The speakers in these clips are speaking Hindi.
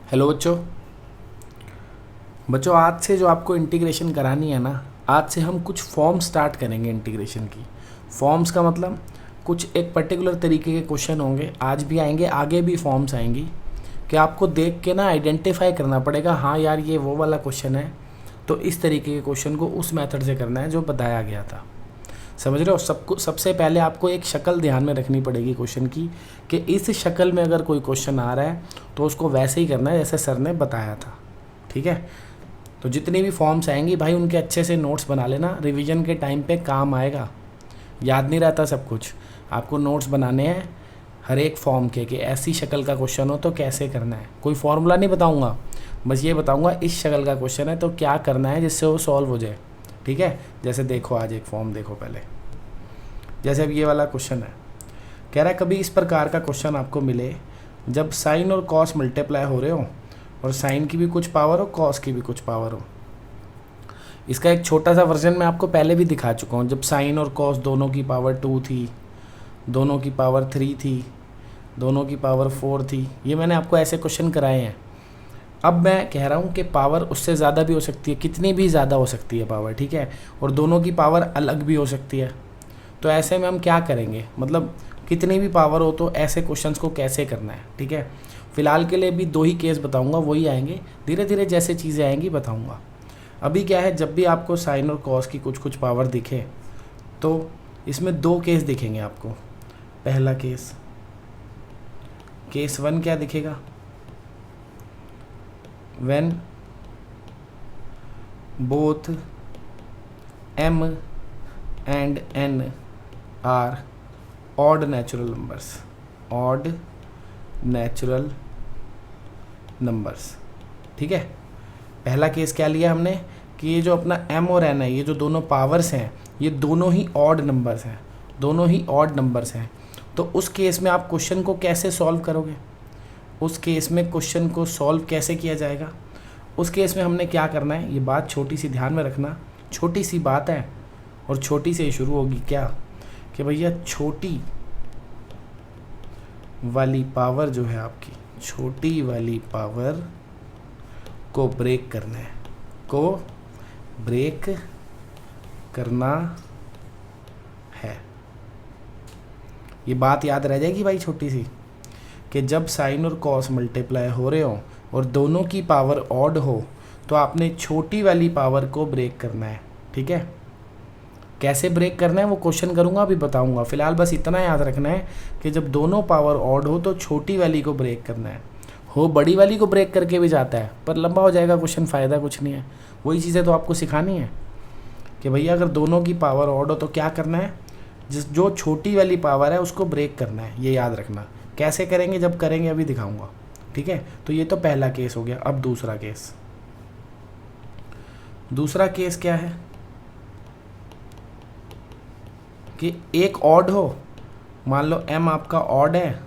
हेलो बच्चों। बच्चों आज से जो आपको इंटीग्रेशन करानी है ना, आज से हम कुछ फॉर्म स्टार्ट करेंगे इंटीग्रेशन की। फॉर्म्स का मतलब कुछ एक पर्टिकुलर तरीके के क्वेश्चन होंगे, आज भी आएंगे, आगे भी फॉर्म्स आएंगी कि आपको देख के ना आइडेंटिफाई करना पड़ेगा, हाँ यार ये वो वाला क्वेश्चन है, तो इस तरीके के क्वेश्चन को उस मेथड से करना है जो बताया गया था। समझ रहे हो? सबको सबसे पहले आपको एक शक्ल ध्यान में रखनी पड़ेगी क्वेश्चन की कि इस शक्ल में अगर कोई क्वेश्चन आ रहा है तो उसको वैसे ही करना है जैसे सर ने बताया था। ठीक है? तो जितनी भी फॉर्म्स आएंगी भाई उनके अच्छे से नोट्स बना लेना, रिवीजन के टाइम पे काम आएगा। याद नहीं रहता सब कुछ, आपको नोट्स बनाने हैं हर एक फॉर्म के कि ऐसी शक्ल का क्वेश्चन हो तो कैसे करना है। कोई फार्मूला नहीं बताऊंगा, बस ये बताऊंगा इस शक्ल का क्वेश्चन है तो क्या करना है जिससे वो सॉल्व हो जाए। ठीक है? जैसे देखो आज एक फॉर्म देखो पहले, जैसे अब ये वाला क्वेश्चन है, कह रहा है कभी इस प्रकार का क्वेश्चन आपको मिले जब साइन और कॉस मल्टीप्लाई हो रहे हो और साइन की भी कुछ पावर हो, कॉस की भी कुछ पावर हो। इसका एक छोटा सा वर्जन मैं आपको पहले भी दिखा चुका हूँ, जब साइन और कॉस दोनों की पावर 2 थी, दोनों की पावर 3 थी, दोनों की पावर 4 थी। ये मैंने आपको ऐसे क्वेश्चन कराए हैं। अब मैं कह रहा हूँ कि पावर उससे ज़्यादा भी हो सकती है, कितनी भी ज़्यादा हो सकती है पावर, ठीक है, और दोनों की पावर अलग भी हो सकती है। तो ऐसे में हम क्या करेंगे, मतलब कितनी भी पावर हो तो ऐसे क्वेश्चंस को कैसे करना है। ठीक है? फिलहाल के लिए भी 2 ही केस बताऊंगा, वही आएंगे, धीरे धीरे जैसे चीज़ें आएंगी बताऊंगा। अभी क्या है, जब भी आपको साइन और कॉस की कुछ कुछ पावर दिखे तो इसमें 2 केस दिखेंगे आपको। पहला केस, केस 1 क्या दिखेगा, when both m and n are odd natural numbers, odd natural numbers. ठीक है? पहला केस क्या लिया हमने कि ये जो अपना m और n है, ये जो दोनों पावर्स हैं, ये दोनों ही ऑड नंबर्स हैं, दोनों ही ऑड नंबर्स हैं। तो उस केस में आप क्वेश्चन को कैसे सॉल्व करोगे, उस केस में क्वेश्चन को सॉल्व कैसे किया जाएगा, उस केस में हमने क्या करना है, ये बात छोटी सी ध्यान में रखना, छोटी सी बात है और छोटी से ही शुरू होगी। क्या कि भैया छोटी वाली पावर जो है आपकी, छोटी वाली पावर को ब्रेक करना है, को ब्रेक करना है। ये बात याद रह जाएगी भाई छोटी सी, कि जब साइन और कॉस मल्टीप्लाई हो रहे हो और दोनों की पावर ऑड हो तो आपने छोटी वाली पावर को ब्रेक करना है। ठीक है? कैसे ब्रेक करना है वो क्वेश्चन करूँगा, अभी बताऊँगा। फिलहाल बस इतना याद रखना है कि जब दोनों पावर ऑड हो तो छोटी वाली को ब्रेक करना है। हो बड़ी वाली को ब्रेक करके भी जाता है पर लंबा हो जाएगा क्वेश्चन, फ़ायदा कुछ नहीं है। वही चीज़ें तो आपको सिखानी है कि भैया अगर दोनों की पावर ऑड हो तो क्या करना है, जो छोटी वाली पावर है उसको ब्रेक करना है। ये याद रखना। कैसे करेंगे, जब करेंगे अभी दिखाऊँगा। ठीक है? तो ये तो पहला केस हो गया। अब दूसरा केस, दूसरा केस क्या है कि एक ऑड हो, मान लो m आपका ऑड है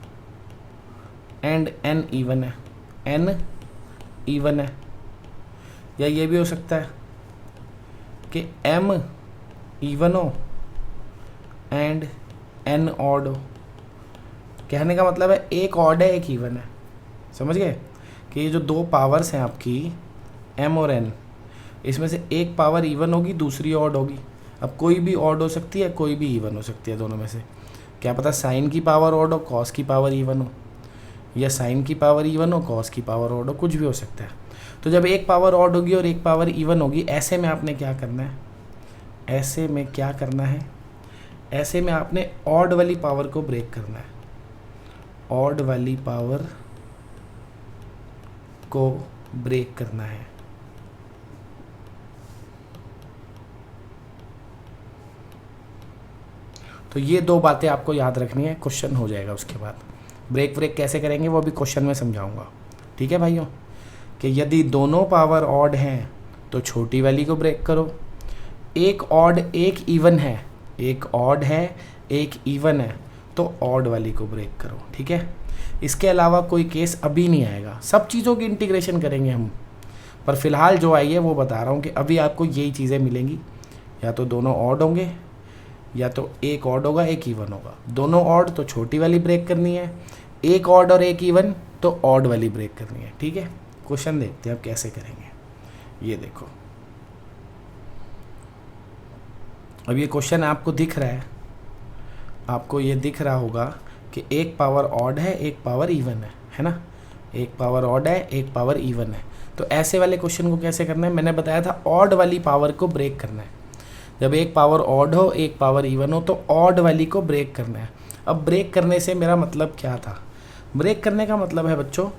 एंड n इवन है, n इवन है। या ये भी हो सकता है कि m इवन हो एंड n ऑड हो। कहने का मतलब है एक ऑड है एक इवन है। समझ गए कि ये जो 2 पावर्स हैं आपकी m और n, इसमें से एक पावर इवन होगी, दूसरी ऑड होगी। अब कोई भी ऑड हो सकती है, कोई भी इवन हो सकती है, दोनों में से। क्या पता साइन की पावर ऑड हो, कॉस की पावर इवन हो, या साइन की पावर इवन हो, कॉस की पावर ऑड हो, कुछ भी हो सकता है। तो जब एक पावर ऑड होगी और एक पावर इवन होगी, ऐसे में आपने क्या करना है, ऐसे में क्या करना है, ऐसे में आपने ऑड वाली पावर को ब्रेक करना है, ऑड वाली पावर को ब्रेक करना है। तो ये 2 बातें आपको याद रखनी है, क्वेश्चन हो जाएगा उसके बाद। ब्रेक कैसे करेंगे वो भी क्वेश्चन में समझाऊंगा। ठीक है भाइयों? कि यदि दोनों पावर ऑड हैं तो छोटी वाली को ब्रेक करो, एक ऑड एक इवन है, एक ऑड है एक इवन है, तो ऑड वाली को ब्रेक करो। ठीक है? इसके अलावा कोई केस अभी नहीं आएगा, सब चीज़ों की इंटीग्रेशन करेंगे हम, पर फिलहाल जो आई है वो बता रहा हूँ कि अभी आपको यही चीज़ें मिलेंगी, या तो दोनों ऑड होंगे या तो एक ऑड होगा एक इवन होगा। दोनों ऑड तो छोटी वाली ब्रेक करनी है, एक ऑड और एक इवन तो ऑड वाली ब्रेक करनी है। ठीक है? क्वेश्चन देखते हैं अब कैसे करेंगे। ये देखो, अब ये क्वेश्चन आपको दिख रहा है, आपको ये दिख रहा होगा कि एक पावर ऑड है, एक पावर इवन है ना, एक पावर ऑड है, एक पावर इवन है। तो ऐसे वाले क्वेश्चन को कैसे करना है, मैंने बताया था ऑड वाली पावर को ब्रेक करना है। जब एक पावर ऑड हो, एक पावर इवन हो, तो ऑड वाली को ब्रेक करना है। अब ब्रेक करने से मेरा मतलब क्या था, ब्रेक करने का मतलब है बच्चों,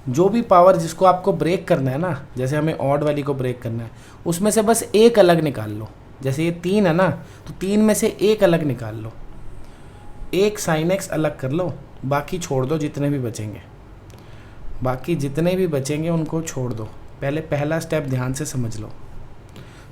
जो भी पावर जिसको आपको ब्रेक करना है ना, जैसे हमें ऑड वाली को ब्रेक करना है, उसमें से बस एक अलग निकाल लो। जैसे ये 3 है ना, तो 3 में से एक अलग निकाल लो, एक साइन एक्स अलग कर लो, बाकी छोड़ दो जितने भी बचेंगे, बाकी जितने भी बचेंगे उनको छोड़ दो। पहले पहला स्टेप ध्यान से समझ लो।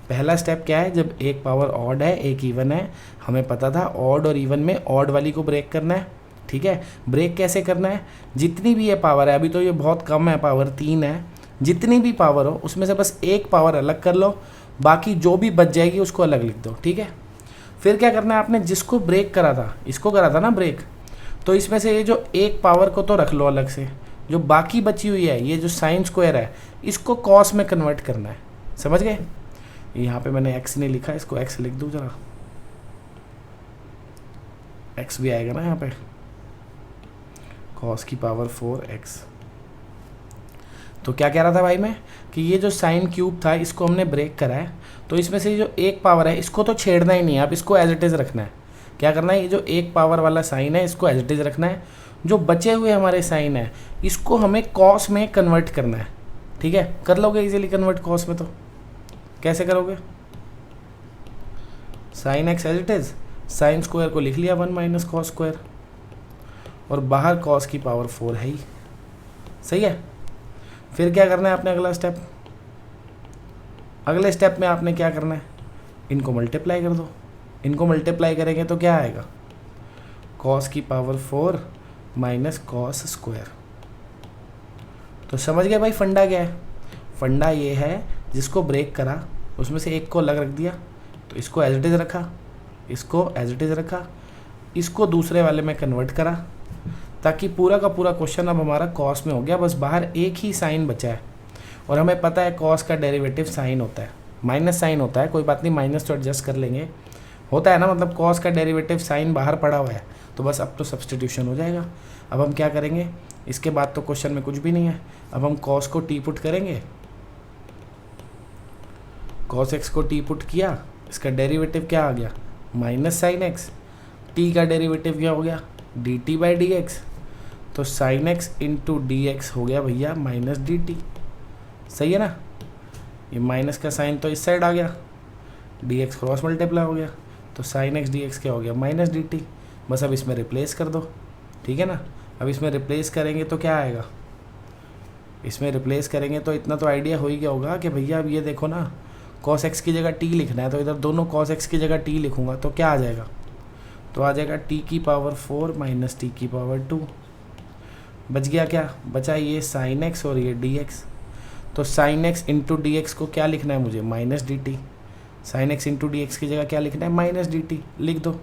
पहला स्टेप क्या है, जब एक पावर ऑड है, एक इवन है, हमें पता था ऑड और इवन में ऑड वाली को ब्रेक करना है। ठीक है, ब्रेक कैसे करना है, जितनी भी ये पावर है, अभी तो ये बहुत कम है, पावर 3 है, जितनी भी पावर हो उसमें से बस एक पावर अलग कर लो, बाकी जो भी बच जाएगी उसको अलग लिख दो। ठीक है, फिर क्या करना है, आपने जिसको ब्रेक करा था, इसको करा था ना ब्रेक, तो इसमें से ये जो एक पावर को तो रख लो अलग से, जो बाकी बची हुई है, ये जो साइन स्क्वायर है, इसको कॉस में कन्वर्ट करना है। समझ गए, यहाँ पे मैंने एक्स नहीं लिखा, इसको एक्स लिख दूँ जरा, एक्स भी आएगा ना यहाँ पे, कॉस की पावर 4x। तो क्या कह रहा था भाई मैं, कि ये जो साइन क्यूब था इसको हमने ब्रेक करा है, तो इसमें से जो एक पावर है इसको तो छेड़ना ही नहीं है, आप इसको एज इट इज़ रखना है। क्या करना है, ये जो एक पावर वाला साइन है इसको एज इट इज़ रखना है, जो बचे हुए हमारे साइन है इसको हमें कॉस में कन्वर्ट करना है। ठीक है, कर लोगे इजीली कन्वर्ट कॉस में, तो कैसे करोगे, sine x as it is, sine square को लिख लिया 1 माइनस कॉस स्क्वायर, और बाहर कॉस की पावर 4 है ही। सही है, फिर क्या करना है आपने, अगला स्टेप, अगले स्टेप में आपने क्या करना है, इनको मल्टीप्लाई कर दो। इनको मल्टीप्लाई करेंगे तो क्या आएगा, कॉस की पावर 4 माइनस कॉस स्क्वायर। तो समझ गए भाई फंडा क्या है, फंडा ये है जिसको ब्रेक करा उसमें से एक को अलग रख दिया, तो इसको एज इट इज़ रखा, इसको एज इट इज़ रखा, इसको दूसरे वाले में कन्वर्ट करा, ताकि पूरा का पूरा क्वेश्चन अब हमारा कॉस में हो गया, बस बाहर एक ही साइन बचा है। और हमें पता है कॉस का डेरिवेटिव साइन होता है, माइनस साइन होता है, कोई बात नहीं, माइनस तो एडजस्ट कर लेंगे, होता है ना, मतलब कॉस का डेरिवेटिव साइन बाहर पड़ा हुआ है, तो बस अब तो सब्सटीट्यूशन हो जाएगा। अब हम क्या करेंगे, इसके बाद तो क्वेश्चन में कुछ भी नहीं है, अब हम कॉस को टी पुट करेंगे, कॉस एक्स को टी पुट किया, इसका डेरिवेटिव क्या आ गया, माइनस साइन एक्स, टी का डेरिवेटिव क्या हो गया, D T by D x, तो sine X into D X हो गया भैया माइनस डी टी। सही है ना, ये माइनस का साइन तो इस साइड आ गया, डी एक्स क्रॉस मल्टीप्लाई हो गया, तो साइन एक्स डी एक्स क्या हो गया, माइनस डी टी। बस अब इसमें रिप्लेस कर दो। ठीक है ना, अब इसमें रिप्लेस करेंगे तो क्या आएगा, इसमें रिप्लेस करेंगे तो इतना तो आइडिया हो ही गया होगा कि भैया अब ये देखो ना, कॉस एक्स की जगह टी लिखना है, तो इधर दोनों कॉस एक्स की जगह टी लिखूंगा तो क्या आ जाएगा, तो आ जाएगा टी की पावर 4 माइनस टी की पावर 2। बच गया क्या, बचा ये साइन एक्स और ये डी एक्स, तो sine X into D x को क्या लिखना है मुझे, minus D T, sign X into D x की जगह क्या लिखना है, माइनस डी टी लिख दो,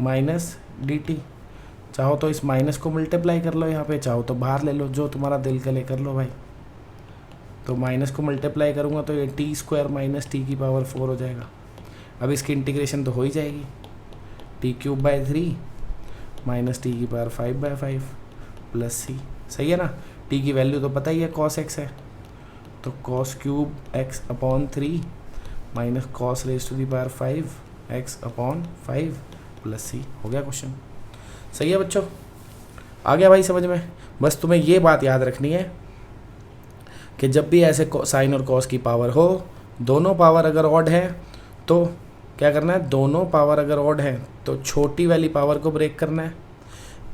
माइनस डी टी। चाहो तो इस माइनस को मल्टीप्लाई कर लो यहाँ पे, चाहो तो बाहर ले लो, जो तुम्हारा दिल करे कर लो भाई। तो माइनस को मल्टीप्लाई करूँगा तो ये टी स्क्वायर माइनस टी की पावर 4 हो जाएगा। अब इसकी इंटीग्रेशन तो हो ही जाएगी, T cube by 3 minus T की पावर 5/5 प्लस सी। सही है ना, टी की वैल्यू तो पता ही है कॉस एक्स है, तो cos cube X upon 3 minus cos raise to the power 5 X upon 5 plus C. हो गया क्वेश्चन। सही है बच्चों, आ गया भाई समझ में। बस तुम्हें ये बात याद रखनी है कि जब भी ऐसे साइन और कॉस की पावर हो, दोनों पावर अगर ऑड है तो क्या करना है, दोनों पावर अगर ऑड है तो छोटी वाली पावर को ब्रेक करना है,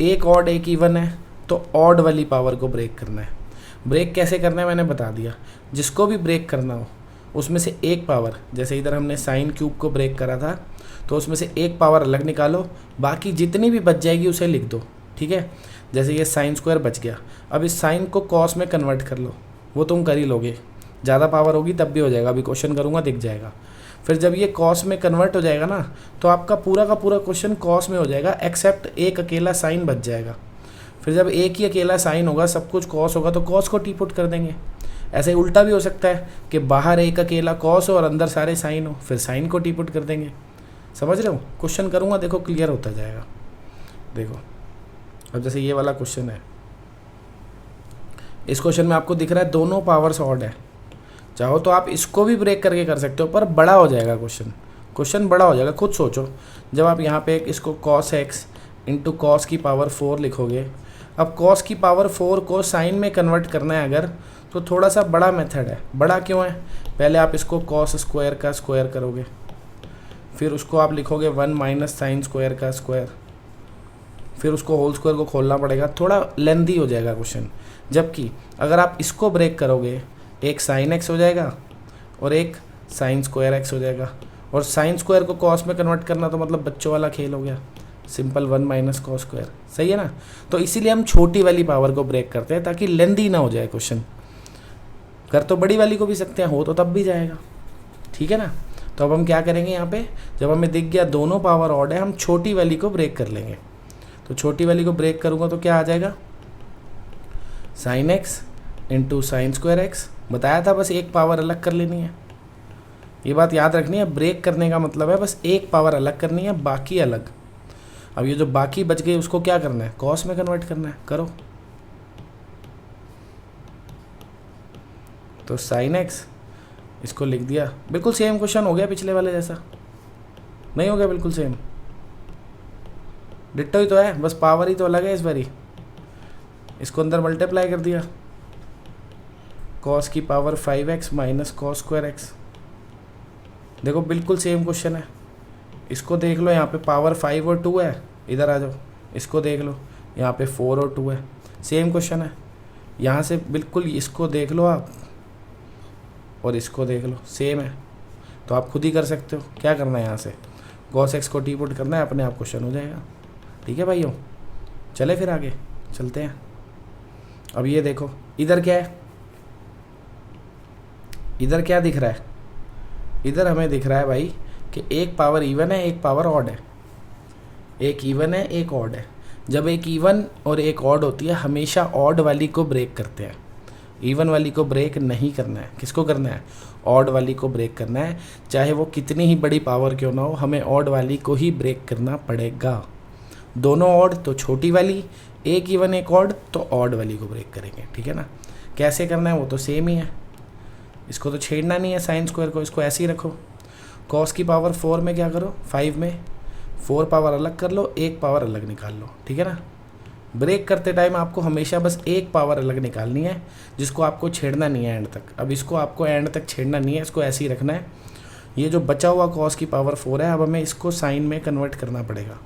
एक ऑड एक इवन है तो ऑड वाली पावर को ब्रेक करना है। ब्रेक कैसे करना है मैंने बता दिया, जिसको भी ब्रेक करना हो उसमें से एक पावर, जैसे इधर हमने साइन क्यूब को ब्रेक करा था तो उसमें से एक पावर अलग निकालो, बाकी जितनी भी बच जाएगी उसे लिख दो। ठीक है, जैसे ये साइन स्क्वायर बच गया, अब इस साइन को कॉस में कन्वर्ट कर लो, वो तुम कर ही लोगे, ज़्यादा पावर होगी तब भी हो जाएगा, अभी क्वेश्चन करूँगा दिख जाएगा। फिर जब ये कॉस में कन्वर्ट हो जाएगा ना, तो आपका पूरा का पूरा क्वेश्चन कॉस में हो जाएगा, एक्सेप्ट एक अकेला साइन बच जाएगा। फिर जब एक ही अकेला साइन होगा, सब कुछ कॉस होगा, तो कॉस को टी पुट कर देंगे। ऐसे उल्टा भी हो सकता है कि बाहर एक अकेला कॉस हो और अंदर सारे साइन हो, फिर साइन को टी पुट कर देंगे। समझ रहे हो? क्वेश्चन करूँगा, देखो क्लियर होता जाएगा। देखो अब जैसे ये वाला क्वेश्चन है, इस क्वेश्चन में आपको दिख रहा है दोनों पावर्स ऑड है। चाहो तो आप इसको भी ब्रेक करके कर सकते हो, पर बड़ा हो जाएगा क्वेश्चन बड़ा हो जाएगा। खुद सोचो, जब आप यहाँ पे इसको कॉस एक्स इंटू कॉस की पावर 4 लिखोगे, अब कॉस की पावर 4 को साइन में कन्वर्ट करना है अगर, तो थोड़ा सा बड़ा मेथड है। बड़ा क्यों है? पहले आप इसको कॉस स्क्वायर का स्क्वायर करोगे, फिर उसको आप लिखोगे 1 माइनस साइन स्क्वायर का स्क्वायर, फिर उसको होल स्क्वायर को खोलना पड़ेगा, थोड़ा लेंथी हो जाएगा क्वेश्चन। जबकि अगर आप इसको ब्रेक करोगे, एक साइन एक्स हो जाएगा और एक साइन स्क्वायर एक्स हो जाएगा। और साइन स्क्वायर को कॉस में कन्वर्ट करना तो मतलब बच्चों वाला खेल हो गया, सिंपल 1 माइनस कॉस स्क्वायर। सही है ना? तो इसीलिए हम छोटी वाली पावर को ब्रेक करते हैं ताकि लेंथी ना हो जाए क्वेश्चन। कर तो बड़ी वाली को भी सकते हैं, हो तो तब भी जाएगा। ठीक है ना? तो अब हम क्या करेंगे, यहाँ पे जब हमें दिख गया दोनों पावर ऑड है, हम छोटी वाली को ब्रेक कर लेंगे। तो छोटी वाली को ब्रेक करूँगा तो क्या आ जाएगा, sign X into sine square x. बताया था बस एक पावर अलग कर लेनी है, ये बात याद रखनी है। ब्रेक करने का मतलब है बस एक पावर अलग करनी है, बाकी अलग। अब ये जो बाकी बच गई उसको क्या करना है, कॉस में कन्वर्ट करना है। करो तो साइन एक्स, इसको लिख दिया, बिल्कुल सेम क्वेश्चन हो गया पिछले वाले जैसा। नहीं हो गया? बिल्कुल सेम डिट्टो ही तो है, बस पावर ही तो अलग है इस बारी। इसको अंदर मल्टीप्लाई कर दिया, कॉस की power 5x minus cos square x. देखो बिल्कुल सेम क्वेश्चन है। इसको देख लो, यहाँ पे पावर 5 और 2 है, इधर आ जाओ, इसको देख लो, यहाँ पे 4 और 2 है, सेम क्वेश्चन है। यहाँ से बिल्कुल इसको देख लो आप और इसको देख लो, सेम है। तो आप खुद ही कर सकते हो। क्या करना है, यहाँ से कॉस एक्स को टी पुट करना है, अपने आप क्वेश्चन हो जाएगा। ठीक है भाइयों, चले फिर आगे चलते हैं। अब ये देखो, इधर क्या है, इधर क्या दिख रहा है, इधर हमें दिख रहा है भाई कि एक पावर इवन है, एक पावर ऑड है। एक इवन है, एक ऑड है। जब एक इवन और एक ऑड होती है, हमेशा ऑड वाली को ब्रेक करते हैं, इवन वाली को ब्रेक नहीं करना है। किसको करना है? ऑड वाली को ब्रेक करना है। चाहे वो कितनी ही बड़ी पावर क्यों ना हो, हमें ऑड वाली को ही ब्रेक करना पड़ेगा। दोनों ऑड तो छोटी वाली, एक इवन एक ऑड तो ऑड वाली को ब्रेक करेंगे। ठीक है ना? कैसे करना है वो तो सेम ही है, इसको तो छेड़ना नहीं है साइन स्क्वायर को, इसको ऐसे ही रखो। कॉस की पावर 4 में क्या करो, 5 में 4 पावर अलग कर लो, एक पावर अलग निकाल लो। ठीक है ना? ब्रेक करते टाइम आपको हमेशा बस एक पावर अलग निकालनी है, जिसको आपको छेड़ना नहीं है एंड तक। अब इसको आपको एंड तक छेड़ना नहीं है, इसको ऐसे ही रखना है। ये जो बचा हुआ कॉस की पावर 4 है, अब हमें इसको साइन में कन्वर्ट करना पड़ेगा।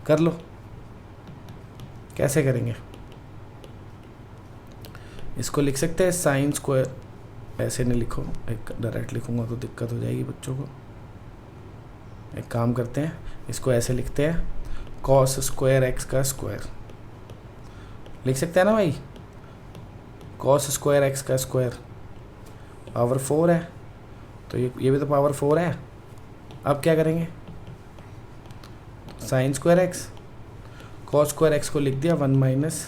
कर लो, कैसे करेंगे, इसको लिख सकते हैं साइन स्क्वायर, ऐसे नहीं लिखो, एक डायरेक्ट लिखूंगा तो दिक्कत हो जाएगी बच्चों को। एक काम करते हैं, इसको ऐसे लिखते हैं, कॉस स्क्वायर एक्स का स्क्वायर लिख सकते हैं ना भाई। कॉस स्क्वायर एक्स का स्क्वायर पावर 4 है, तो ये भी तो पावर 4 है। अब क्या करेंगे, sine square x, cos square x को लिख दिया 1 माइनस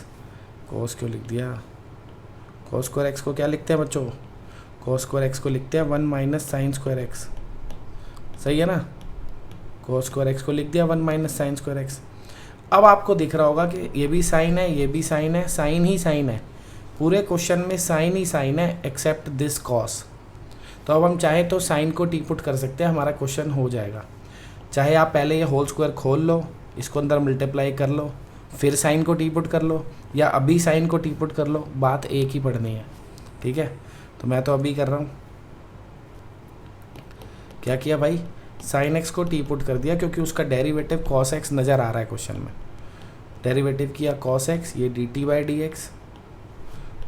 कॉस क्यों लिख दिया, कॉस स्क्वायर एक्स को क्या लिखते हैं बच्चों, कॉस स्क्वायर एक्स को लिखते हैं 1 माइनस साइन स्क्वायर एक्स। सही है ना? कॉस स्क्वायर एक्स को लिख दिया 1 माइनस साइन स्क्वायर एक्स। अब आपको दिख रहा होगा कि ये भी साइन है, ये भी साइन है, साइन ही साइन है, पूरे क्वेश्चन में साइन ही साइन है एक्सेप्ट दिस कॉस। तो अब हम चाहे तो साइन को टी पुट कर सकते हैं, हमारा क्वेश्चन हो जाएगा। चाहे आप पहले ये होल स्क्वायर खोल लो, इसको अंदर मल्टीप्लाई कर लो, फिर साइन को टी पुट कर लो, या अभी साइन को टी पुट कर लो, बात एक ही पढ़नी है। ठीक है? तो मैं तो अभी कर रहा हूँ। क्या किया भाई, साइन एक्स को टी पुट कर दिया, क्योंकि उसका डेरिवेटिव कॉस एक्स नज़र आ रहा है क्वेश्चन में। डेरिवेटिव किया कॉस एक्स, ये D T by D x,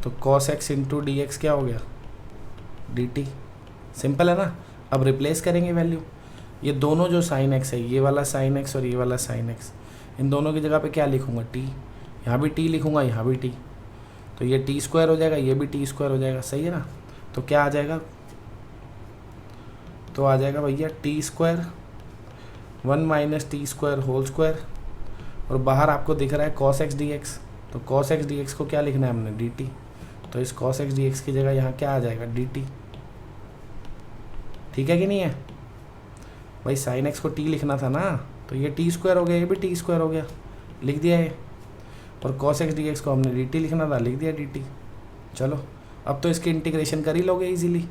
तो cos X into D x क्या हो गया, डी टी। सिंपल है ना? अब रिप्लेस करेंगे वैल्यू, ये दोनों जो साइन एक्स है, ये वाला साइन एक्स और ये वाला साइन एक्स, इन दोनों की जगह पे क्या लिखूंगा, टी। यहाँ भी टी लिखूंगा, यहाँ भी टी, तो ये टी स्क्वायर हो जाएगा, ये भी टी स्क्वायर हो जाएगा। सही है ना? तो क्या आ जाएगा, तो आ जाएगा भैया t square 1 minus t square whole square, और बाहर आपको दिख रहा है कॉस एक्स डी एक्स। तो cos x dx को क्या लिखना है हमने, dt। तो इस cos x dx की जगह यहाँ क्या आ जाएगा, dt। ठीक है कि नहीं है भाई, sin x को t लिखना था ना, तो ये t स्क्वायर हो गया, ये भी t स्क्वायर हो गया, लिख दिया ये। और cos x dx को हमने dt लिखना था, लिख दिया dt। चलो अब तो इसकी इंटीग्रेशन कर ही लोगे इजीली।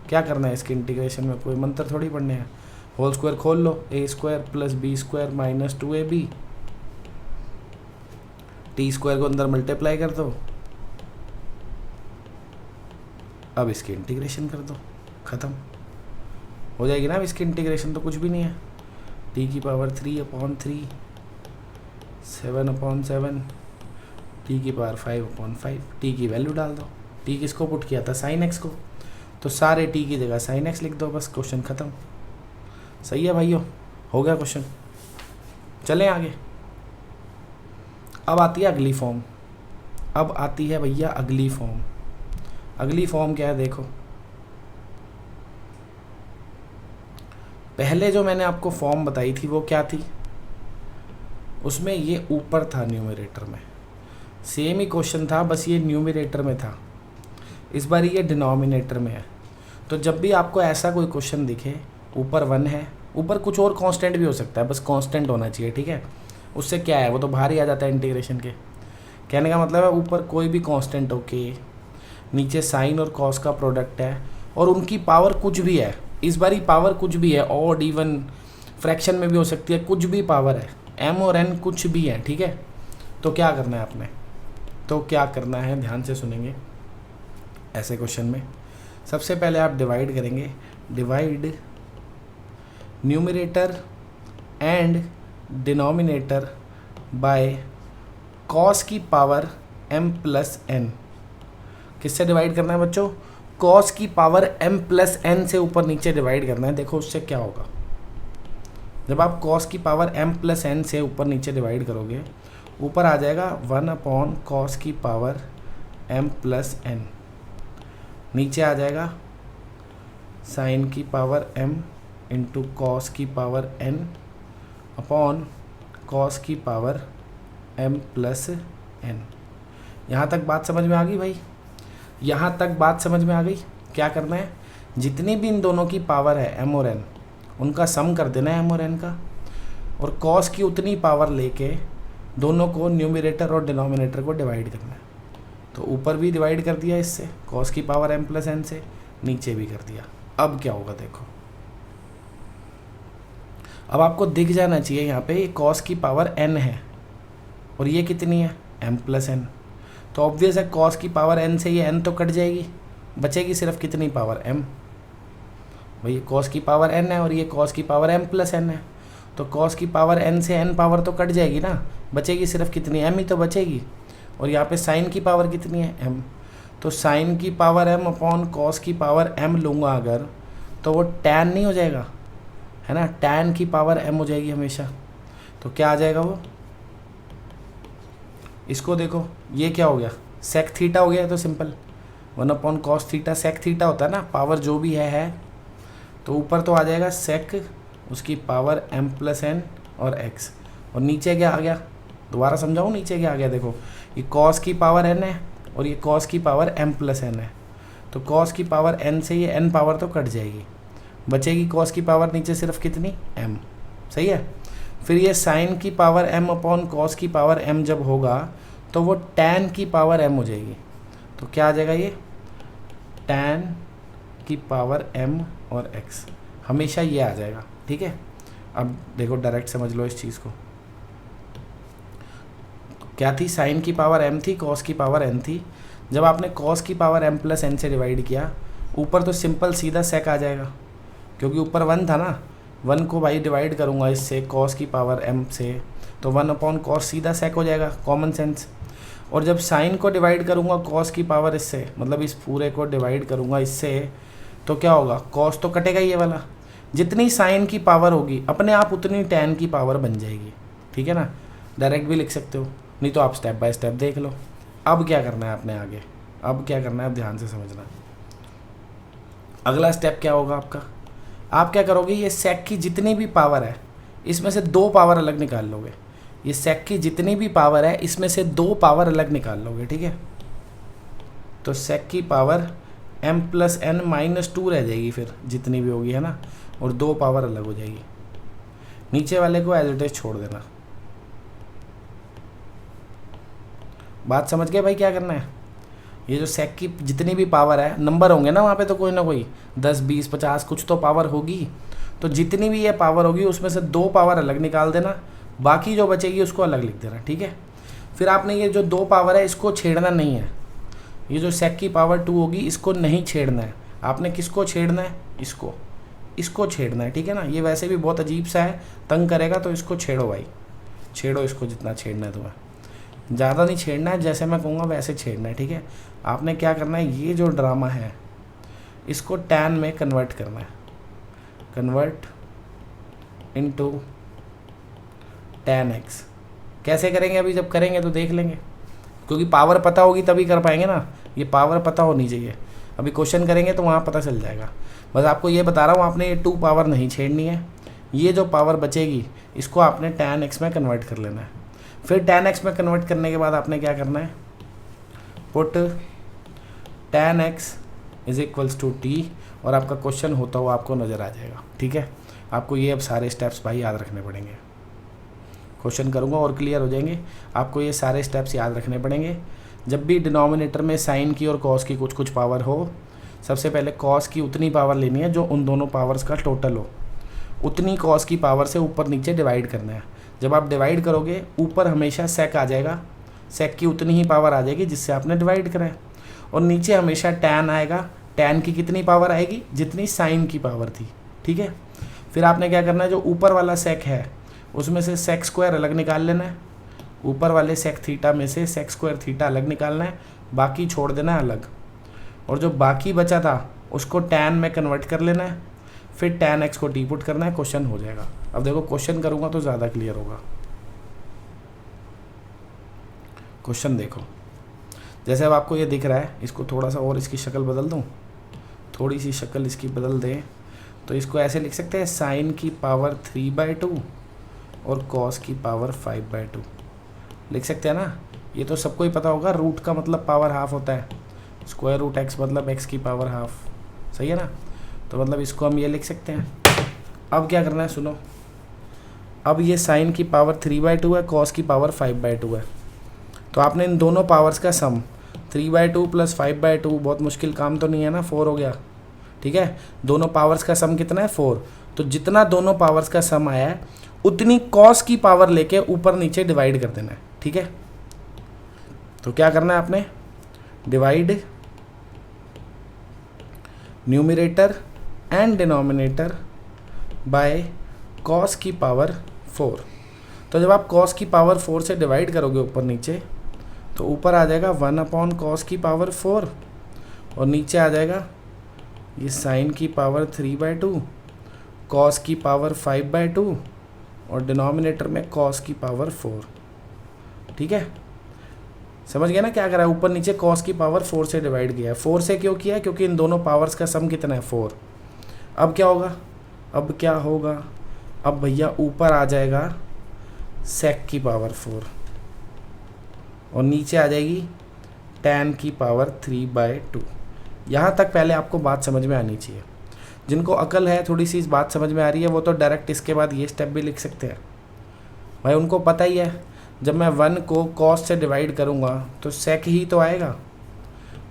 क्या करना है इसके इंटीग्रेशन में, कोई मंत्र थोड़ी पढ़ने हैं। होल स्क्वायर खोल लो, a square plus b square minus 2ab, t square को अंदर मल्टीप्लाई कर दो, अब इसकी इंटीग्रेशन कर दो, ख़त्म हो जाएगी ना। अब इसकी इंटीग्रेशन तो कुछ भी नहीं है, t की पावर 3/3, 7/7, t की पावर 5/5, t की वैल्यू डाल दो। t किसको पुट किया था, sin x को, तो सारे t की जगह sin x लिख दो, बस क्वेश्चन ख़त्म। सही है भाइयों, हो गया क्वेश्चन। चलें आगे। अब आती है अगली फॉर्म, अब आती है भैया अगली फॉर्म। अगली फॉर्म क्या है देखो, पहले जो मैंने आपको फॉर्म बताई थी वो क्या थी, उसमें ये ऊपर था न्यूमरेटर में, सेम ही क्वेश्चन था, बस ये न्यूमरेटर में था, इस बार ये डिनोमिनेटर में है। तो जब भी आपको ऐसा कोई क्वेश्चन दिखे, ऊपर 1 है, ऊपर कुछ और कांस्टेंट भी हो सकता है, बस कांस्टेंट होना चाहिए, ठीक है, उससे क्या है, वो तो बाहर ही आ जाता है इंटीग्रेशन के। कहने का मतलब है ऊपर कोई भी कांस्टेंट ओके, नीचे साइन और कॉस का प्रोडक्ट है, और उनकी पावर कुछ भी है, इस बार ही पावर कुछ भी है, ऑड इवन फ्रैक्शन में भी हो सकती है, कुछ भी पावर है, m और n कुछ भी है, ठीक है। तो क्या करना है आपने, तो क्या करना है, ध्यान से सुनेंगे। ऐसे क्वेश्चन में सबसे पहले आप डिवाइड करेंगे, divide numerator and denominator by cos की पावर m प्लस n। किससे डिवाइड करना है बच्चों, कॉस की पावर m प्लस n से ऊपर नीचे डिवाइड करना है। देखो उससे क्या होगा, जब आप कॉस की पावर m प्लस n से ऊपर नीचे डिवाइड करोगे, ऊपर आ जाएगा 1/cos की पावर m प्लस n, नीचे आ जाएगा साइन की पावर m इंटू कॉस की पावर n अपॉन कॉस की पावर m प्लस n। यहाँ तक बात समझ में आ गई भाई, यहाँ तक बात समझ में आ गई। क्या करना है, जितनी भी इन दोनों की पावर है m और n, उनका सम कर देना है m और n का, और cos की उतनी पावर लेके दोनों को न्यूमरेटर और डिनोमिनेटर को डिवाइड करना है। तो ऊपर भी डिवाइड कर दिया इससे, cos की पावर m प्लस n से, नीचे भी कर दिया। अब क्या होगा देखो, अब आपको दिख जाना चाहिए यहाँ पे ये cos की पावर n है और ये कितनी है m प्लस n। तो ऑब्वियस है cos की पावर n से ये n तो कट जाएगी, बचेगी सिर्फ कितनी पावर m। भाई cos की पावर n है और ये cos की पावर m प्लस n है, तो cos की पावर n से n पावर तो कट जाएगी ना, बचेगी सिर्फ कितनी m ही तो बचेगी। और यहाँ पे साइन की पावर कितनी है m, तो साइन की पावर m अपॉन कॉस की पावर m लूँगा अगर, तो वो tan नहीं हो जाएगा, है ना, tan की पावर m हो जाएगी हमेशा। तो क्या आ जाएगा वो, इसको देखो ये क्या हो गया, सेक थीटा हो गया। तो simple 1/cos theta, sec theta होता है ना, पावर जो भी है। तो ऊपर तो आ जाएगा सेक उसकी पावर m प्लस n और x, और नीचे क्या आ गया, दोबारा समझाऊँ, नीचे क्या आ गया देखो, ये cos की पावर n है और ये cos की पावर m प्लस n है। तो cos की पावर n से ये n पावर तो कट जाएगी, बचेगी cos की पावर नीचे सिर्फ कितनी m। सही है। फिर ये साइन की पावर m अपॉन cos की पावर m जब होगा तो वो tan की पावर m हो जाएगी। तो क्या आ जाएगा ये tan की पावर m और x, हमेशा ये आ जाएगा, ठीक है। अब देखो डायरेक्ट समझ लो इस चीज़ को, क्या थी, साइन की पावर m थी, cos की पावर n थी। जब आपने cos की पावर m प्लस n से डिवाइड किया, ऊपर तो सिंपल सीधा सेक आ जाएगा, क्योंकि ऊपर 1 था ना, 1 को भाई डिवाइड करूँगा इससे cos की पावर m से, तो 1/cos सीधा सेक हो जाएगा, कॉमन सेंस। और जब साइन को डिवाइड करूँगा cos की पावर इससे, मतलब इस पूरे को डिवाइड करूँगा इससे, तो क्या होगा, cos तो कटेगा ये वाला, जितनी साइन की पावर होगी अपने आप उतनी tan की पावर बन जाएगी, ठीक है ना। डायरेक्ट भी लिख सकते हो, नहीं तो आप स्टेप बाय स्टेप देख लो। अब क्या करना है आपने आगे, अब क्या करना है, अब ध्यान से समझना। अगला स्टेप क्या होगा आपका, आप क्या करोगे, ये सेक की जितनी भी पावर है इसमें से 2 पावर अलग निकाल लोगे। ये सेक की जितनी भी पावर है इसमें से 2 पावर अलग निकाल लोगे, ठीक है। तो सेक की पावर m+n-2 रह जाएगी फिर जितनी भी होगी, है ना, और 2 पावर अलग हो जाएगी। नीचे वाले को एज इट इज छोड़ देना। बात समझ गए भाई क्या करना है। ये जो सेक की जितनी भी पावर है, नंबर होंगे ना वहाँ पे, तो कोई ना कोई 10 20 50 कुछ तो पावर होगी। तो जितनी भी ये पावर होगी उसमें से 2 पावर अलग निकाल देना, बाकी जो बचेगी उसको अलग लिख देना, ठीक है। फिर आपने ये जो 2 पावर है इसको छेड़ना नहीं है। ये जो सेक की पावर 2 होगी इसको नहीं छेड़ना है। आपने किसको छेड़ना है? इसको छेड़ना है, ठीक है ना। ये वैसे भी बहुत अजीब सा है, तंग करेगा, तो इसको छेड़ो भाई, छेड़ो इसको जितना छेड़ना है तुम्हें। ज़्यादा नहीं छेड़ना है, जैसे मैं कहूँगा वैसे छेड़ना है, ठीक है। आपने क्या करना है, ये जो ड्रामा है इसको टैन में कन्वर्ट करना है, कन्वर्ट इनटू tan x। कैसे करेंगे अभी जब करेंगे तो देख लेंगे, क्योंकि पावर पता होगी तभी कर पाएंगे ना। ये पावर पता होनी चाहिए, अभी क्वेश्चन करेंगे तो वहाँ पता चल जाएगा। बस आपको ये बता रहा हूँ, आपने ये 2 पावर नहीं छेड़नी है। ये जो पावर बचेगी इसको आपने tan x में कन्वर्ट कर लेना है। फिर tan x में कन्वर्ट करने के बाद आपने क्या करना है, पुट tan x = t, और आपका क्वेश्चन होता हुआ आपको नज़र आ जाएगा, ठीक है। आपको ये अब सारे स्टेप्स भाई याद रखने पड़ेंगे। क्वेश्चन करूँगा और क्लियर हो जाएंगे। आपको ये सारे स्टेप्स याद रखने पड़ेंगे। जब भी डिनोमिनेटर में साइन की और कॉस की कुछ पावर हो, सबसे पहले कॉस की उतनी पावर लेनी है जो उन दोनों पावर्स का टोटल हो। उतनी कॉस की पावर से ऊपर नीचे डिवाइड करना है। जब आप डिवाइड करोगे ऊपर हमेशा सेक आ जाएगा, सेक की उतनी ही पावर आ जाएगी जिससे आपने डिवाइड करा है, और नीचे हमेशा टैन आएगा। टैन की कितनी पावर आएगी? जितनी साइन की पावर थी, ठीक है। फिर आपने क्या करना है, जो ऊपर वाला सेक है उसमें से सेक स्क्वायर अलग निकाल लेना है। ऊपर वाले सेक थीटा में से सेक स्क्वायर थीटा अलग निकालना है, बाकी छोड़ देना है अलग। और जो बाकी बचा था उसको टैन में कन्वर्ट कर लेना है, फिर tan x को टी पुट करना है, क्वेश्चन हो जाएगा। अब देखो क्वेश्चन करूँगा तो ज़्यादा क्लियर होगा। क्वेश्चन देखो, जैसे अब आपको ये दिख रहा है, इसको थोड़ा सा और इसकी शक्ल बदल दूँ, थोड़ी सी शक्ल इसकी बदल दें तो इसको ऐसे लिख सकते हैं, साइन की पावर 3/2 और कॉस की पावर 5/2 लिख सकते हैं ना। ये तो सबको ही पता होगा, रूट का मतलब पावर हाफ होता है, स्क्वायर रूट x मतलब x की पावर हाफ, सही है ना। तो मतलब इसको हम ये लिख सकते हैं। अब क्या करना है सुनो, अब ये साइन की पावर 3/2 है, कॉस की पावर 5/2 है, तो आपने इन दोनों पावर्स का सम 3/2 + 5/2, बहुत मुश्किल काम तो नहीं है ना, 4 हो गया, ठीक है। दोनों पावर्स का सम कितना है? 4। तो जितना दोनों पावर्स का सम आया है उतनी कॉस की पावर लेके ऊपर नीचे डिवाइड कर देना है, ठीक है। तो क्या करना है आपने, divide numerator and denominator by cos की पावर 4। तो जब आप कॉस की पावर 4 से डिवाइड करोगे ऊपर नीचे, तो ऊपर आ जाएगा 1/cos की पावर 4, और नीचे आ जाएगा ये साइन की पावर 3/2, कॉस की पावर 5/2, और डिनोमिनेटर में कॉस की पावर 4, ठीक है। समझ गया ना क्या करा है, ऊपर नीचे कॉस की पावर 4 से डिवाइड किया है। 4 से क्यों किया है? क्योंकि इन दोनों पावर्स का सम कितना है? 4। अब क्या होगा, अब भैया ऊपर आ जाएगा सेक की पावर 4, और नीचे आ जाएगी tan की पावर 3/2। यहाँ तक पहले आपको बात समझ में आनी चाहिए। जिनको अकल है, थोड़ी सी इस बात समझ में आ रही है, वो तो डायरेक्ट इसके बाद ये स्टेप भी लिख सकते हैं भाई। उनको पता ही है, जब मैं 1 को cos से डिवाइड करूँगा तो sec ही तो आएगा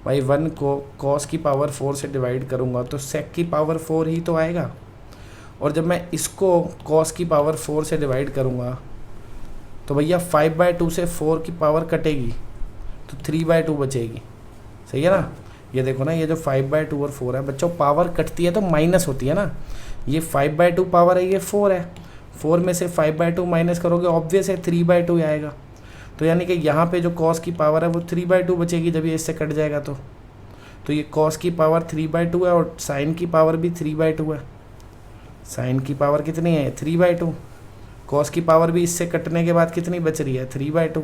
भाई। 1 को cos की पावर 4 से डिवाइड करूँगा तो sec की पावर 4 ही तो आएगा। और जब मैं इसको cos की पावर 4 से डिवाइड करूँगा तो भैया 5/2 से 4 की पावर कटेगी तो 3/2 बचेगी, सही है ना। ये देखो ना, ये जो 5/2 और 4 है बच्चों, पावर कटती है तो माइनस होती है ना। ये 5/2 पावर है, ये 4 है, 4 में से 5/2 माइनस करोगे, ऑब्वियस है 3/2 आएगा। तो यानी कि यहाँ पे जो cos की पावर है वो 3/2 बचेगी जब ये इससे कट जाएगा तो ये cos की पावर 3/2 है, और साइन की पावर भी 3/2 है। साइन की पावर कितनी है? 3/2। cos की पावर भी इससे कटने के बाद कितनी बच रही है? 3/2।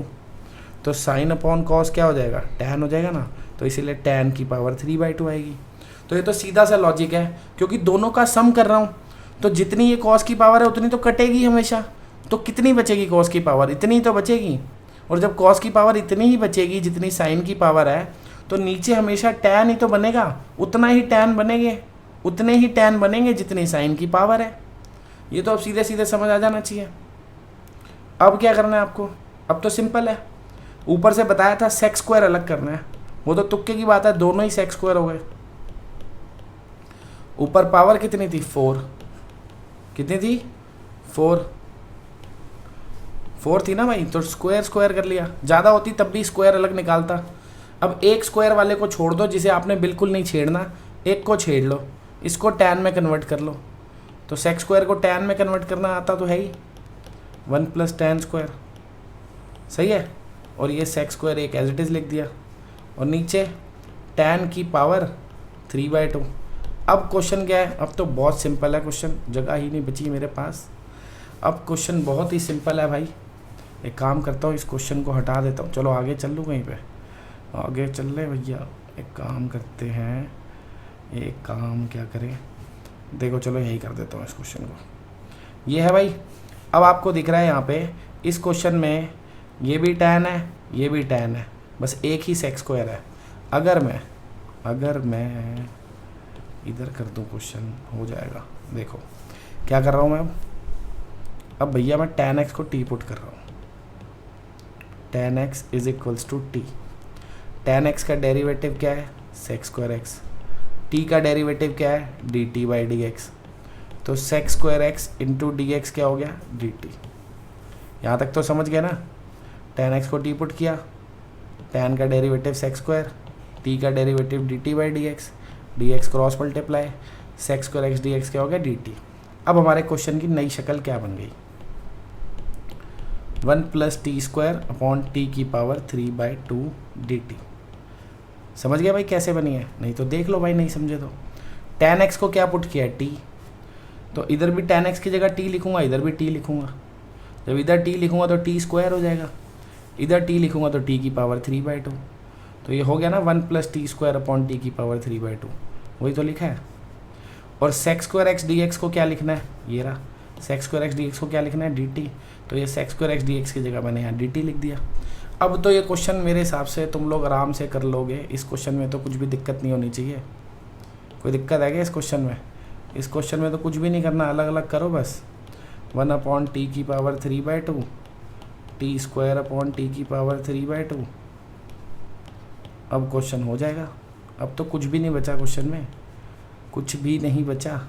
तो साइन अपॉन cos क्या हो जाएगा? tan हो जाएगा ना। तो इसीलिए tan की पावर 3/2 आएगी। तो ये तो सीधा सा लॉजिक है, क्योंकि दोनों का सम कर रहा हूँ, तो जितनी ये cos की पावर है उतनी तो कटेगी हमेशा। तो कितनी बचेगी कॉस की पावर, इतनी तो बचेगी। और जब कॉस की पावर इतनी ही बचेगी जितनी साइन की पावर है, तो नीचे हमेशा टैन ही तो बनेगा, उतना ही टैन बनेंगे, उतने ही टैन बनेंगे जितनी साइन की पावर है। ये तो अब सीधे सीधे समझ आ जाना चाहिए। अब क्या करना है आपको, अब तो सिंपल है, ऊपर से बताया था सेक स्क्वायर अलग करना है, वो तो तुक्के की बात है, दोनों ही सेक स्क्वायर हो गए। ऊपर पावर कितनी थी 4, कितनी थी 4 थी ना भाई, तो स्क्वायर स्क्वायर कर लिया, ज़्यादा होती तब भी स्क्वायर अलग निकालता। अब एक स्क्वायर वाले को छोड़ दो जिसे आपने बिल्कुल नहीं छेड़ना, एक को छेड़ लो, इसको टैन में कन्वर्ट कर लो। तो सेक स्क्वायर को टैन में कन्वर्ट करना आता तो है ही, 1 + tan स्क्वायर, सही है। और ये सेक स्क्वायर एक एज इट इज़ लिख दिया, और नीचे टैन की पावर 3/2। अब क्वेश्चन क्या है, अब तो बहुत सिंपल है क्वेश्चन, जगह ही नहीं बची मेरे पास। अब क्वेश्चन बहुत ही सिंपल है भाई, एक काम करता हूँ, इस क्वेश्चन को हटा देता हूँ, चलो आगे चल लूँ, कहीं पे आगे चल रहे भैया। एक काम करते हैं, एक काम क्या करें, देखो चलो यही कर देता हूँ इस क्वेश्चन को। ये है भाई, अब आपको दिख रहा है यहाँ पे इस क्वेश्चन में ये भी टैन है, ये भी टैन है, बस एक ही सेक स्क्वायर है। अगर मैं इधर कर दूँ क्वेश्चन हो जाएगा। देखो क्या कर रहा हूँ मैं अब भैया मैं tan x को t पुट कर रहा हूँ, tan x = t। tan x का डेरिवेटिव क्या है, सेक स्क्वायर x, t का डेरिवेटिव क्या है, dt/dx। तो सेक स्क्वायर x × dx क्या हो गया, dt। यहाँ तक तो समझ गया ना, tan x को t पुट किया, tan का डेरिवेटिव सेक स्क्वायर, t का derivative dt/dx, dx cross multiply, sec square x dx क्या हो गया, dt। अब हमारे क्वेश्चन की नई शक्ल क्या बन गई, 1 + t² / 3/2 dt। समझ गया भाई कैसे बनी है, नहीं तो देख लो भाई, नहीं समझे तो। tan x को क्या पुट किया है, t, तो इधर भी tan x की जगह t लिखूंगा, इधर भी t लिखूंगा। जब इधर t लिखूंगा तो t² हो जाएगा, इधर t लिखूंगा तो t³ 3/2। तो ये हो गया ना 1 + t² / t³, वही तो लिखा है। और सेक स्क्वायर x dx को क्या लिखना है, ये रहा, सेक स्क्वायर x dx को क्या लिखना है, dt। तो ये सेक स्क्वायर x dx की जगह मैंने यहाँ dt लिख दिया। अब तो ये क्वेश्चन मेरे हिसाब से तुम लोग आराम से कर लोगे, इस क्वेश्चन में तो कुछ भी दिक्कत नहीं होनी चाहिए। कोई दिक्कत है क्या इस क्वेश्चन में, इस क्वेश्चन में तो कुछ भी नहीं करना, अलग अलग करो बस। 1/t³ 3/2, t² t³ 3/2। अब क्वेश्चन हो जाएगा, अब तो कुछ भी नहीं बचा क्वेश्चन में, कुछ भी नहीं बचा।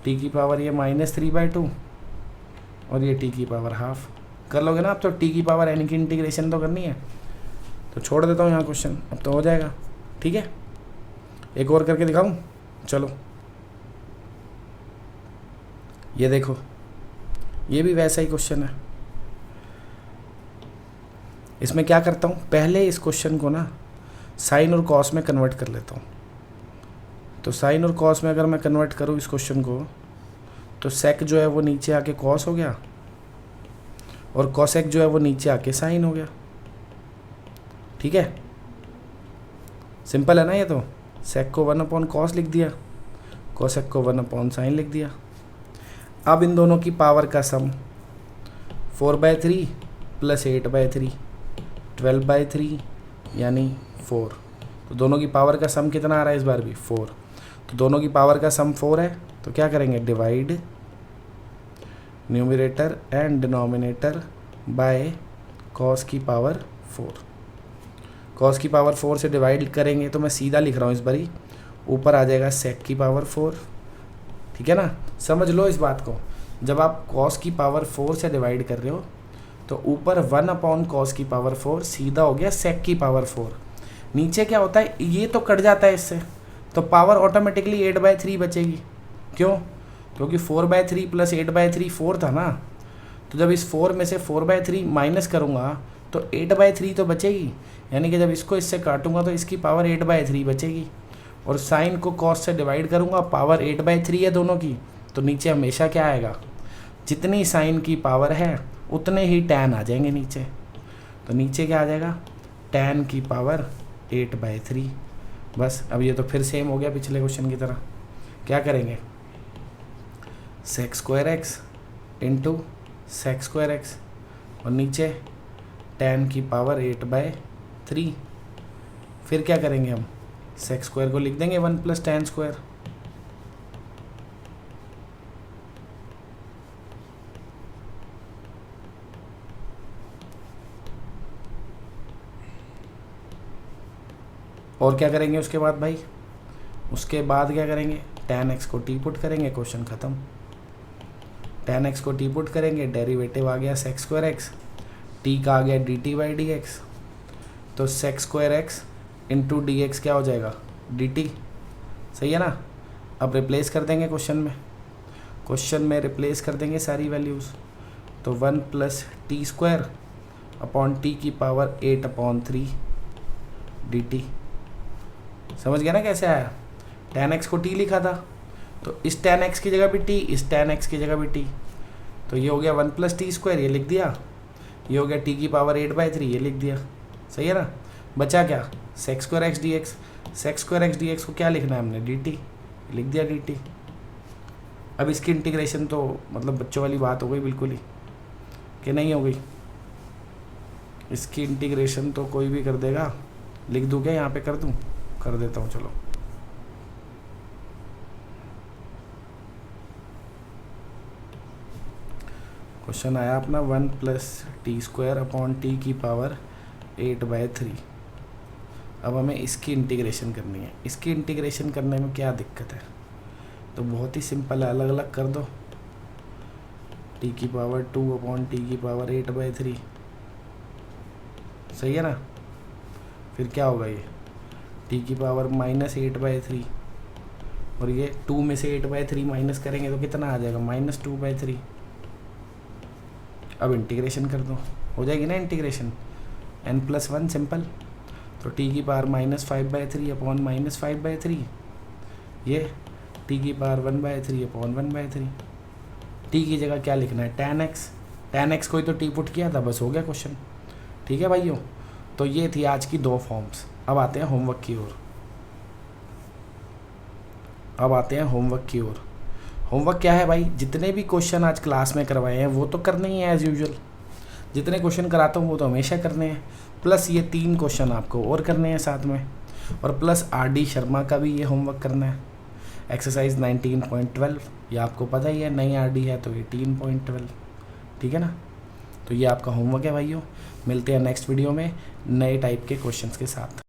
t की पावर ये -3/2 और ये t की पावर ½ कर लोगे ना। अब तो t की पावर n की इंटीग्रेशन तो करनी है, तो छोड़ देता हूँ यहाँ क्वेश्चन, अब तो हो जाएगा। ठीक है, एक और करके दिखाऊँ, चलो ये देखो, ये भी वैसा ही क्वेश्चन है। इसमें क्या करता हूँ, पहले इस क्वेश्चन को ना साइन और कॉस में कन्वर्ट कर लेता हूँ। तो साइन और कॉस में अगर मैं कन्वर्ट करूँ इस क्वेश्चन को, तो सेक जो है वो नीचे आके कॉस हो गया, और कॉसेक जो है वो नीचे आके साइन हो गया। ठीक है, सिंपल है ना ये तो। सेक को 1/cos लिख दिया, कॉसेक को 1/sin लिख दिया। अब इन दोनों की पावर का सम 4/3 + 8/3 12/3 यानी 4। तो दोनों की पावर का सम कितना आ रहा है इस बार भी, 4। तो दोनों की पावर का सम 4 है, तो क्या करेंगे, divide numerator and denominator by cos की पावर 4। कॉस की पावर 4 से डिवाइड करेंगे तो मैं सीधा लिख रहा हूँ इस बारी, ऊपर आ जाएगा सेक की पावर 4। ठीक है ना, समझ लो इस बात को। जब आप कॉस की पावर 4 से डिवाइड कर रहे हो तो ऊपर 1/cos की पावर 4 सीधा हो गया सेक की पावर 4। नीचे क्या होता है, ये तो कट जाता है इससे, तो पावर ऑटोमेटिकली 8/3 बचेगी। क्यों, क्योंकि 4/3 + 8/3 4 था ना। तो जब इस 4 में से 4/3 माइनस करूँगा तो 8/3 तो बचेगी, यानी कि जब इसको इससे काटूंगा तो इसकी पावर 8/3 बचेगी। और साइन को कॉस से डिवाइड करूँगा, पावर 8/3 है दोनों की, तो नीचे हमेशा क्या आएगा, जितनी साइन की पावर है उतने ही टैन आ जाएंगे नीचे। तो नीचे क्या आ जाएगा, टैन की पावर 8/3। बस अब ये तो फिर सेम हो गया पिछले क्वेश्चन की तरह। क्या करेंगे, sec square x × sec square x और नीचे tan की पावर 8/3। फिर क्या करेंगे हम, सेक स्क्वायर को लिख देंगे 1 + tan स्क्वायर। और क्या करेंगे उसके बाद भाई, उसके बाद क्या करेंगे, tan x को टी पुट करेंगे, क्वेश्चन ख़त्म। tan x को टी पुट करेंगे, डेरिवेटिव आ गया सेक स्क्वायर एक्स, टी का आ गया dt/dx, तो sec square x into D x क्या हो जाएगा, dt। सही है ना। अब रिप्लेस कर देंगे क्वेश्चन में रिप्लेस कर देंगे सारी वैल्यूज़, तो 1 + t² अपॉन टी की पावर 8/3 dt। समझ गया ना कैसे आया। tan x को t लिखा था, तो इस tan x की जगह भी t, इस tan x की जगह भी t, तो ये हो गया 1 + t² ये लिख दिया, ये हो गया t की पावर 8/3 ये लिख दिया। सही है ना। बचा क्या, sec square x d x. Sec square x d x को क्या लिखना है हमने, dt, लिख दिया dt। अब इसकी इंटीग्रेशन तो मतलब बच्चों वाली बात हो गई बिल्कुल ही, कि नहीं हो गई। इसकी इंटीग्रेशन तो कोई भी कर देगा। लिख दूँ क्या, यहाँ पे कर दूँ, कर देता हूँ चलो। क्वेश्चन आया अपना 1 + t² अपॉन टी की पावर 8/3। अब हमें इसकी इंटीग्रेशन करनी है। इसकी इंटीग्रेशन करने में क्या दिक्कत है, तो बहुत ही सिंपल है, अलग अलग कर दो। टी की पावर 2 अपॉन टी की पावर 8/3। सही है ना। फिर क्या होगा, ये टी की पावर -8/3 और ये 2 में से 8/3 माइनस करेंगे तो कितना आ जाएगा, -2/3। अब इंटीग्रेशन कर दो, हो जाएगी ना इंटीग्रेशन, n+1 सिंपल। तो टी की पावर -5/3 अपॉन -5/3, ये टी की पावर 1/3 अपॉन 1/3। टी की जगह क्या लिखना है, tan x को ही तो टी पुट किया था, बस हो गया क्वेश्चन। ठीक है भाइयों, तो ये थी आज की 2 फॉर्म्स। अब आते हैं होमवर्क की ओर। होमवर्क क्या है भाई, जितने भी क्वेश्चन आज क्लास में करवाए हैं वो तो करने ही है एज़ यूजुअल। जितने क्वेश्चन कराता हूँ वो तो हमेशा करने हैं, प्लस ये 3 क्वेश्चन आपको और करने हैं साथ में, और प्लस RD शर्मा का भी ये होमवर्क करना है। एक्सरसाइज 19.12, ये आपको पता ही है, नई RD है तो 18.12। ठीक है ना। तो ये आपका होमवर्क है भाइयों। मिलते हैं नेक्स्ट वीडियो में नए टाइप के क्वेश्चंस के साथ।